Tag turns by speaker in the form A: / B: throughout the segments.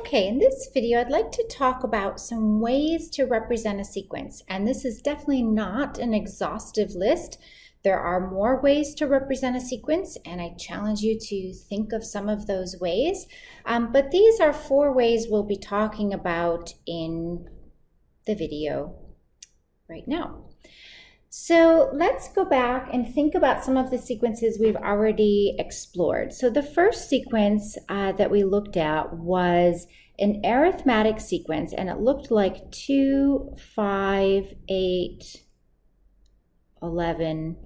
A: Okay, in this video, I'd like to talk about some ways to represent a sequence. And this is definitely not an exhaustive list. There are more ways to represent a sequence, and I challenge you to think of some of those ways. But these are 4 ways we'll be talking about in the video right now. So let's go back and think about some of the sequences we've already explored. So the first sequence that we looked at was an arithmetic sequence, and it looked like 2, 5, 8, 11,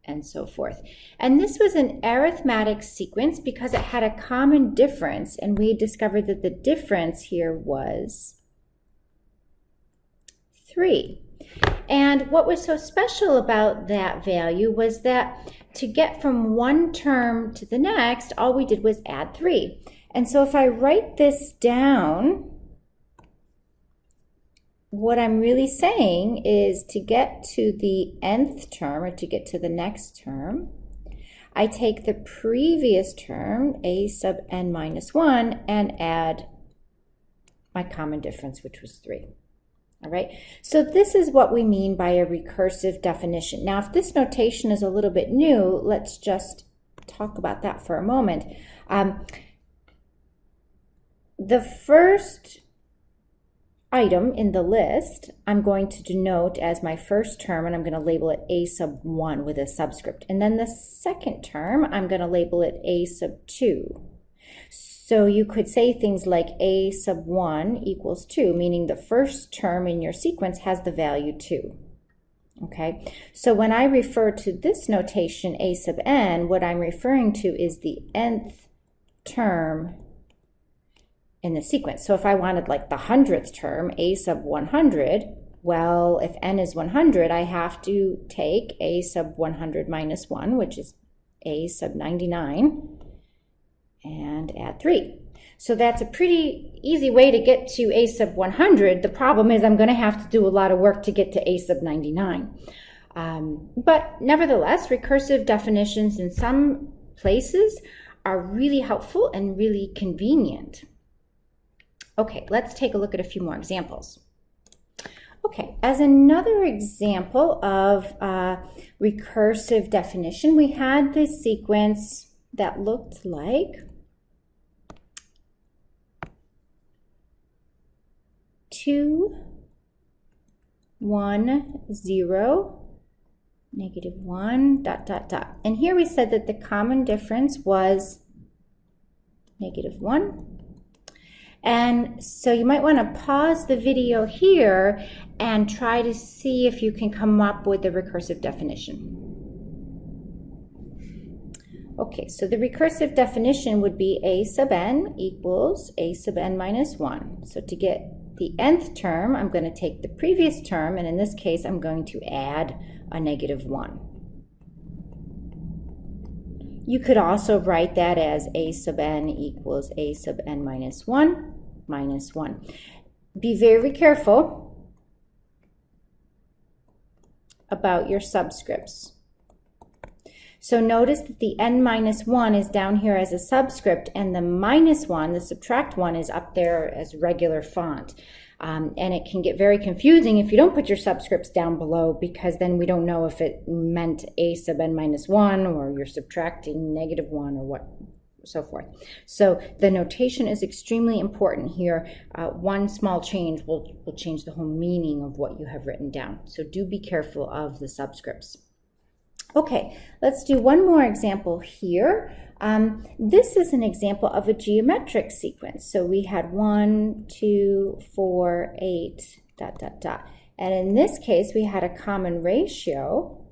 A: and so forth. And this was an arithmetic sequence because it had a common difference, and we discovered that the difference here was 3. And what was so special about that value was that to get from one term to the next, all we did was add 3. And so if I write this down, what I'm really saying is to get to the nth term, or to get to the next term, I take the previous term, a sub n minus 1, and add my common difference, which was 3. All right, so this is what we mean by a recursive definition. Now, if this notation is a little bit new, let's just talk about that for a moment. The first item in the list, I'm going to denote as my first term, and I'm going to label it a sub 1 with a subscript. And then the second term, I'm going to label it a sub 2. So you could say things like a sub 1 equals 2, meaning the first term in your sequence has the value 2. Okay, so when I refer to this notation, a sub n, what I'm referring to is the nth term in the sequence. So if I wanted like the 100th term, a sub 100, well, if n is 100, I have to take a sub 100 minus 1, which is a sub 99, and add 3. So that's a pretty easy way to get to a sub 100. The problem is I'm going to have to do a lot of work to get to a sub 99. But nevertheless, recursive definitions in some places are really helpful and really convenient. Okay, let's take a look at a few more examples. Okay, as another example of recursive definition, we had this sequence that looked like 2, 1, 0, negative 1, dot, dot, dot. And here we said that the common difference was negative 1. And so you might want to pause the video here and try to see if you can come up with the recursive definition. Okay, so the recursive definition would be a sub n equals a sub n minus 1. So to get the nth term, I'm going to take the previous term, and in this case, I'm going to add a negative 1. You could also write that as a sub n equals a sub n minus 1 minus 1. Be very careful about your subscripts. So notice that the n minus 1 is down here as a subscript, and the minus 1, the subtract 1, is up there as regular font. And it can get very confusing if you don't put your subscripts down below, because then we don't know if it meant a sub n minus 1 or you're subtracting negative 1 or what, so forth. So the notation is extremely important here. One small change will change the whole meaning of what you have written down. So do be careful of the subscripts. Okay, let's do one more example here. This is an example of a geometric sequence. So we had 1, 2, 4, 8, dot, dot, dot. And in this case, we had a common ratio,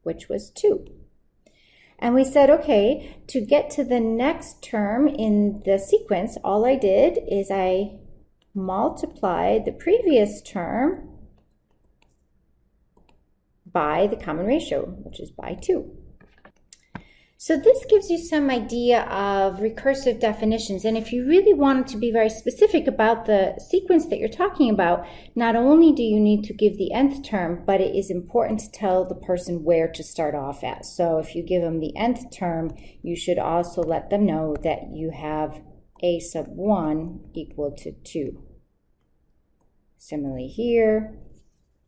A: which was 2. And we said, okay, to get to the next term in the sequence, all I did is I multiplied the previous term by the common ratio, which is by 2. So this gives you some idea of recursive definitions. And if you really wanted to be very specific about the sequence that you're talking about, not only do you need to give the nth term, but it is important to tell the person where to start off at. So if you give them the nth term, you should also let them know that you have a sub 1 equal to 2. Similarly here,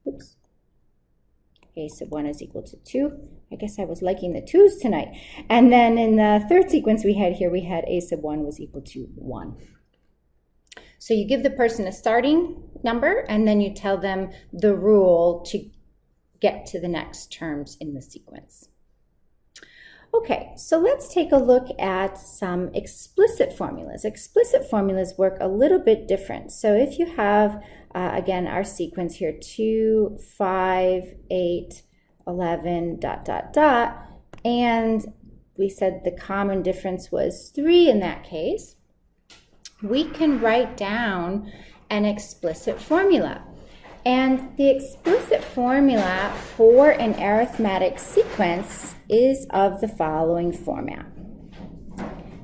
A: oops, a sub 1 is equal to 2. I guess I was liking the 2's tonight. And then in the third sequence we had here, we had a sub 1 was equal to 1. So you give the person a starting number, and then you tell them the rule to get to the next terms in the sequence. Okay, so let's take a look at some explicit formulas. Explicit formulas work a little bit different. So if you have, again, our sequence here, 2, 5, 8, 11, ... and we said the common difference was 3 in that case, we can write down an explicit formula. And the explicit formula for an arithmetic sequence is of the following format.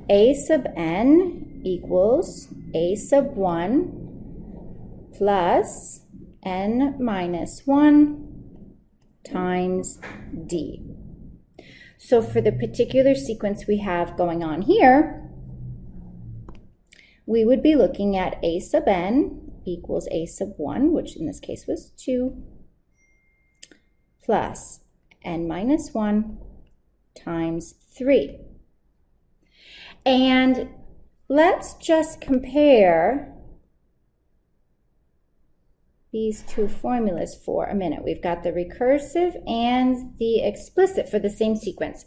A: A sub n equals a sub 1 plus n minus 1 times d. So for the particular sequence we have going on here, we would be looking at a sub n equals a sub 1, which in this case was 2, plus n minus 1 times 3. And let's just compare these two formulas for a minute. We've got the recursive and the explicit for the same sequence.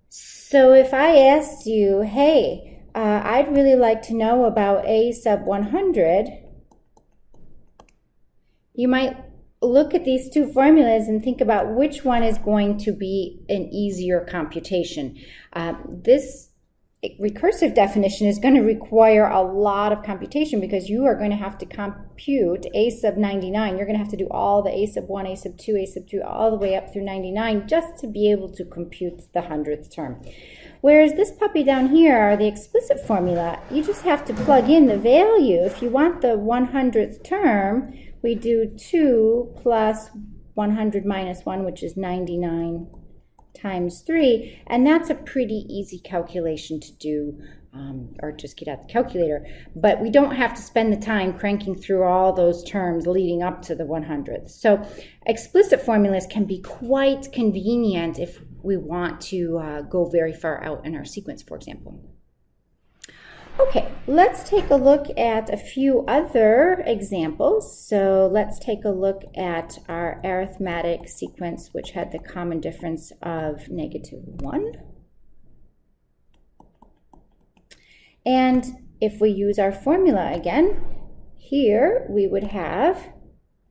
A: So if I asked you, hey, I'd really like to know about a sub 100, you might look at these two formulas and think about which one is going to be an easier computation. This recursive definition is going to require a lot of computation because you are going to have to compute a sub 99. You're going to have to do all the a sub 1, a sub 2, a sub 3, all the way up through 99 just to be able to compute the 100th term. Whereas this puppy down here, the explicit formula, you just have to plug in the value. If you want the 100th term, we do 2 plus 100 minus 1, which is 99 times 3, and that's a pretty easy calculation to do, or just get out the calculator. But we don't have to spend the time cranking through all those terms leading up to the 100th. So explicit formulas can be quite convenient if we want to go very far out in our sequence, for example. Okay, let's take a look at a few other examples. So let's take a look at our arithmetic sequence, which had the common difference of -1. And if we use our formula again, here we would have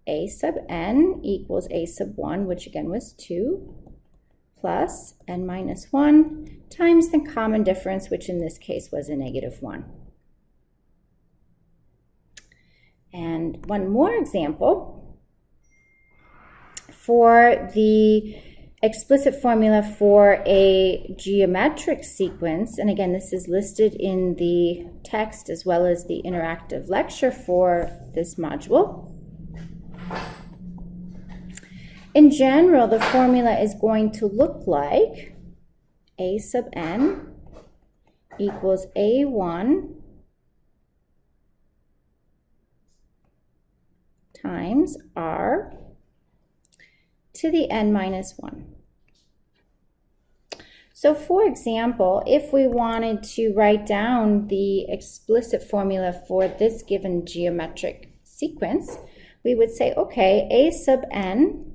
A: a sub n equals a sub 1, which again was 2, plus n minus 1 times the common difference, which in this case was a -1. And one more example for the explicit formula for a geometric sequence, and again this is listed in the text as well as the interactive lecture for this module. In general, the formula is going to look like a sub n equals a1 times r to the n minus 1. So for example, if we wanted to write down the explicit formula for this given geometric sequence, we would say, okay, a sub n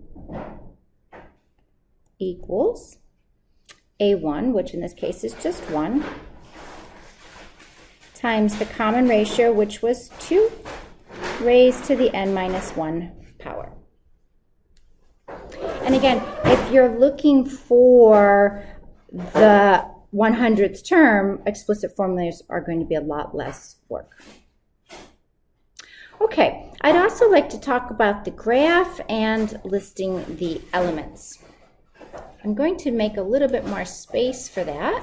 A: equals a1, which in this case is just 1, times the common ratio, which was 2, raised to the n minus 1 power. And again, if you're looking for the 100th term, explicit formulas are going to be a lot less work. Okay, I'd also like to talk about the graph and listing the elements. I'm going to make a little bit more space for that.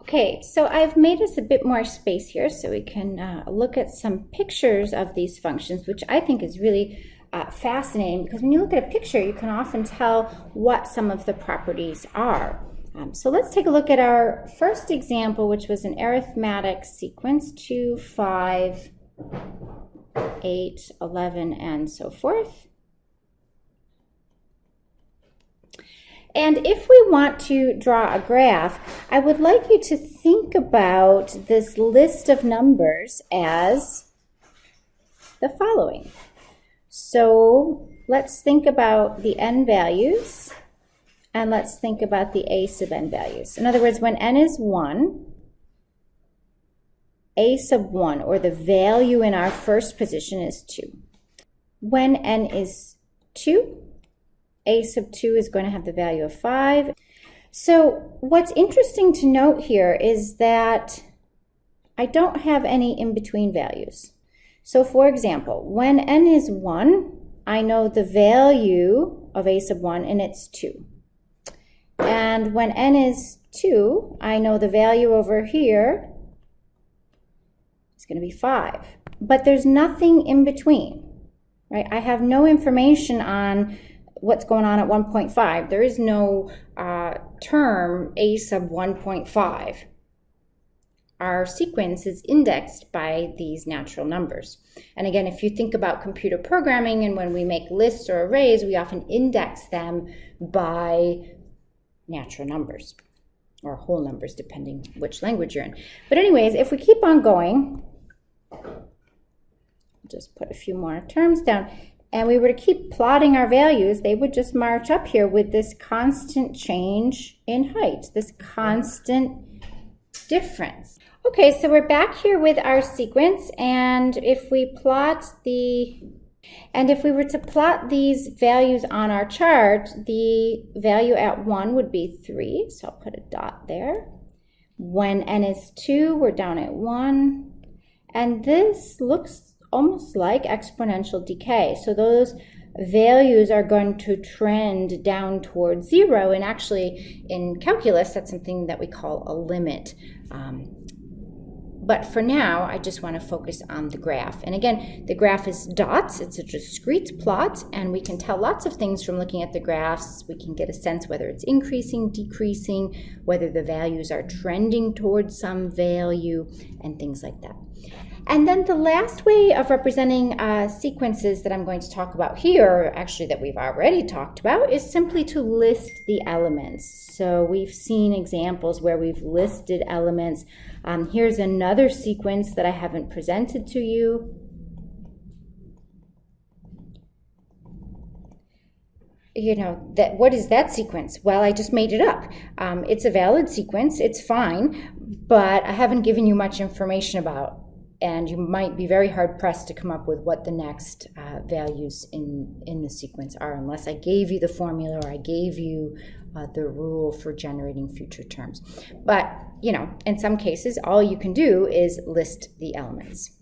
A: Okay, so I've made us a bit more space here so we can look at some pictures of these functions, which I think is really fascinating because when you look at a picture, you can often tell what some of the properties are. So let's take a look at our first example, which was an arithmetic sequence, 2, 5, 8, 11, and so forth. And if we want to draw a graph, I would like you to think about this list of numbers as the following. So let's think about the n values, and let's think about the a sub n values. In other words, when n is 1, a sub 1, or the value in our first position, is 2. When n is 2, a sub 2 is going to have the value of 5. So what's interesting to note here is that I don't have any in-between values. So for example, when n is 1, I know the value of a sub 1, and it's 2. And when n is 2, I know the value over here is going to be 5. But there's nothing in between, right? I have no information on what's going on at 1.5. There is no term a sub 1.5. Our sequence is indexed by these natural numbers. And again, if you think about computer programming, and when we make lists or arrays, we often index them by natural numbers or whole numbers, depending which language you're in. But anyways, if we keep on going, just put a few more terms down, and we were to keep plotting our values, they would just march up here with this constant change in height, this constant difference. Okay, so we're back here with our sequence, and if we were to plot these values on our chart, the value at 1 would be 3, so I'll put a dot there. When n is 2, we're down at 1, and this looks almost like exponential decay. So those values are going to trend down towards 0, and actually in calculus, that's something that we call a limit. But for now, I just want to focus on the graph. And again, the graph is dots. It's a discrete plot, and we can tell lots of things from looking at the graphs. We can get a sense whether it's increasing, decreasing, whether the values are trending towards some value, and things like that. And then the last way of representing sequences that I'm going to talk about here, or actually that we've already talked about, is simply to list the elements. So we've seen examples where we've listed elements. Here's another sequence that I haven't presented to you. You know, what is that sequence? Well, I just made it up. It's a valid sequence, it's fine, but I haven't given you much information about, and you might be very hard-pressed to come up with what the next values in the sequence are, unless I gave you the formula or I gave you the rule for generating future terms. But, you know, in some cases, all you can do is list the elements.